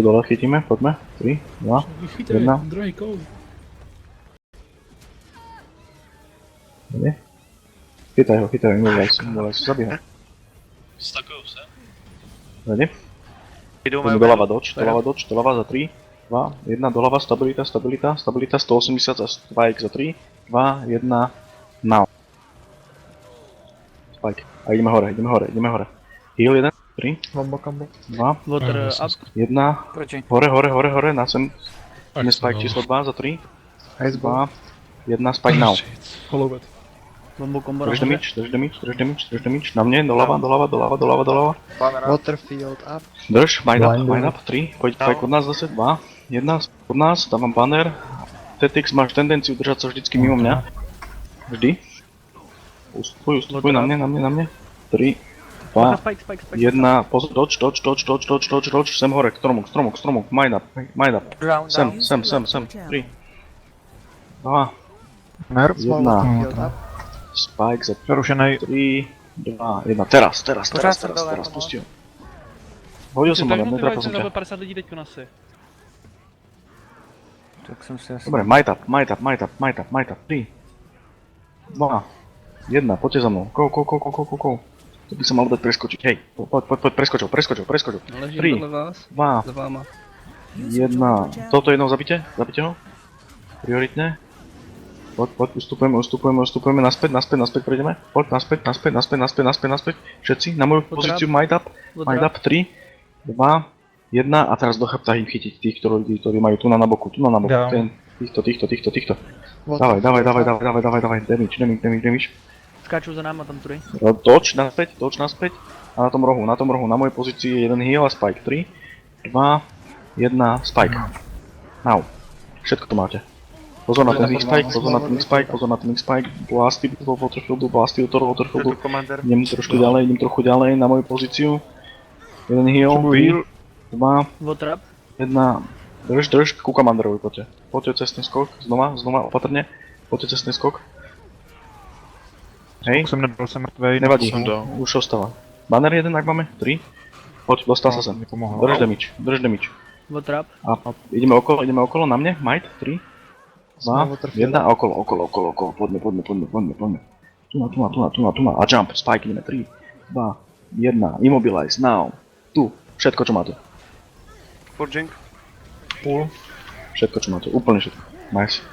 to dole chytíme, poďme. 3, 2, Chyťte, 1. druhý koul. Chytaj ho, immobilize, zabij ho. Stakujú sa. Ready? Poďme doľava za 3, 2, 1, doľava, stabilita, 180 za spike za 3, 2, 1, now. Spike. A ideme hore. Heal 1, 3, 2, Water up. 1, Proti. hore, na sem. Ideme spike číslo 2 za 3, 2, 1, spike now. Holovec. Bombu kombo Drž damage, na mne, doľava. Waterfield up. Drž, mind up, 3, poď spike od nás zase, 2, 1, od nás, dávam banner. Tetix, máš tendenciu držať sa vždycky mimo mňa. Vždy. Ustupuj na mne. 3, 2, 1, pozor, dodge, sem hore, k stromu, mind up, sem, 3, 2, 1, spike za Prerušenej. 3, 2, 1, teraz, pusti ho. Hodil som ho, netrafil som ťa. 50 lidí teďko na si. Tak jsem si jasný. Dobre, might up, 3, 2, 1, poďte za mnou, go. To by som mal dať preskočiť, hej, poď, preskočil. 3, 2, 1, toto jednou zabite ho, prioritne. Poď, ustupujeme, naspäť prejdeme, poď, naspäť, všetci, na moju pozíciu, might up, 3, 2, 1 a teraz do chrbta im chytiť tých, ktorí majú tu na boku, týchto. Dávaj, damage. Skáču za náma tam tri. Dodge naspäť a na tom rohu, na mojej pozícii je jeden heal a spike, 3, 2, 1, spike. Now, všetko to máte. Pozor na ten spike, blasty do Waterfieldu, idem trochu ďalej na moju pozíciu. Jeden heal, 3, 2, Water up. 1, drž, ku Commanderovi poďte cestný skok, znova opatrne, poďte cestný skok. Hej, Jsem mrtvej. nevadí, už ostáva. Banner jeden, ak máme, 3, poď, dostal sa sem, drž damage. Water up. A ideme okolo na mne, might, 3, 2, 1 a okolo, poďme. Tu má, a jump, spike ideme, 3, 2, 1, immobilize, now, tu, všetko čo máte. Forging. Všetko čo máte, úplne všetko, nice.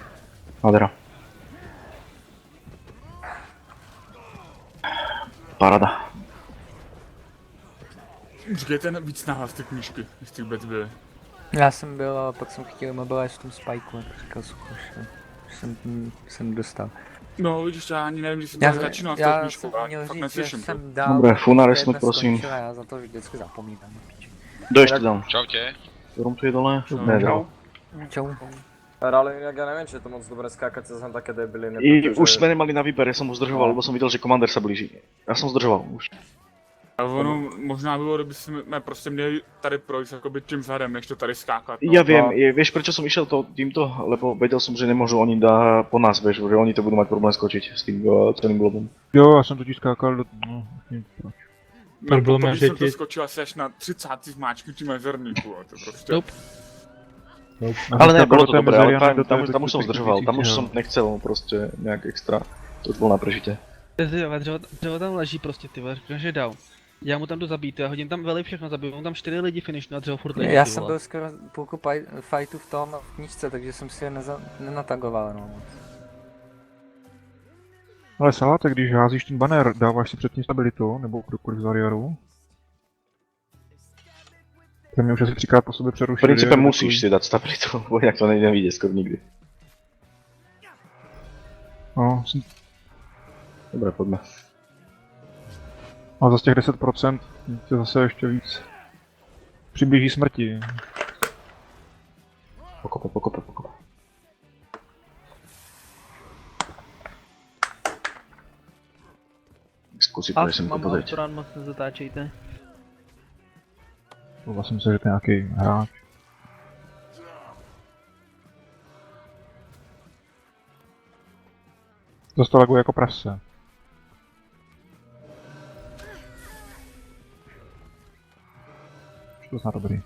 Nádhera. Parada. Říkejte víc nahlas ty knížky, jestli vůbec byly. Já jsem byl, ale pak jsem chtěl mobilize v tom spajku, říkal jsem dostal. No vidíš, já ani nevím, že jsem Já to začínal s tou jsem knížkou, měl já fakt říct, že neslyším. jsem dal... Dobre, Funares, jedna prosím. skončila, já za to vždycky zapomínám. Kto ešte dal? Čaute. Ktorom tu je dole? Nedal. Čau. Hráli jak ja neviem, či je to moc dobré skákať cez také debiliny, Už sme nemali na výber, ja som ho zdržoval, lebo som videl, že Commander sa blíži. Ja som zdržoval už. A ono možná bylo, kdyby jsme prostě měli tady projít jakoby tím vzhledem, než to tady skákat. No. Ja viem, vieš prečo som išiel týmto? Lebo vedel som, že nemôžu oni dať po nás, vieš, že oni to budú mať problém skočiť s tým celým globom. Jo, já jsem totiž skákal do... No, nevím proč. No, potom, když jsem to skočil asi až na 30. zmáčknutí mezerníku, to prostě... Nope. Ale ne, bolo to dobré, ale tam už som zdržoval, tam už som nechcel proste nejak extra, to už bolo na prežite. Dřevo tam leží prostě, ty vole, říkáš, že dal. Já mu tam jdu zabít, já hodím tam veli všechno zabiju, mám tam 4 lidi finishnu a dřevo furt leží. Já jsem byl skoro půlku fightu v tom knížce, takže jsem si je nenatagoval, no. Ale Saláte, když házíš ten banner, dáváš si předtím stabilitu, nebo kdokoliv z warriorů? To mě už asi 3krát po sobě V přerušili. princípe musíš si dať stabilitu, bo inak to nejde vidieť skoro nikdy. No, Dobre, poďme. a za těch 10% tě zase ještě víc přiblíží smrti. Pokope. Zkusit, A že sem to mám pozrieť. autorán, moc nezatáčejte. Vlastně se, že to je nějaký hráč. Zase to laguje jako prase. Už to zná dobrý.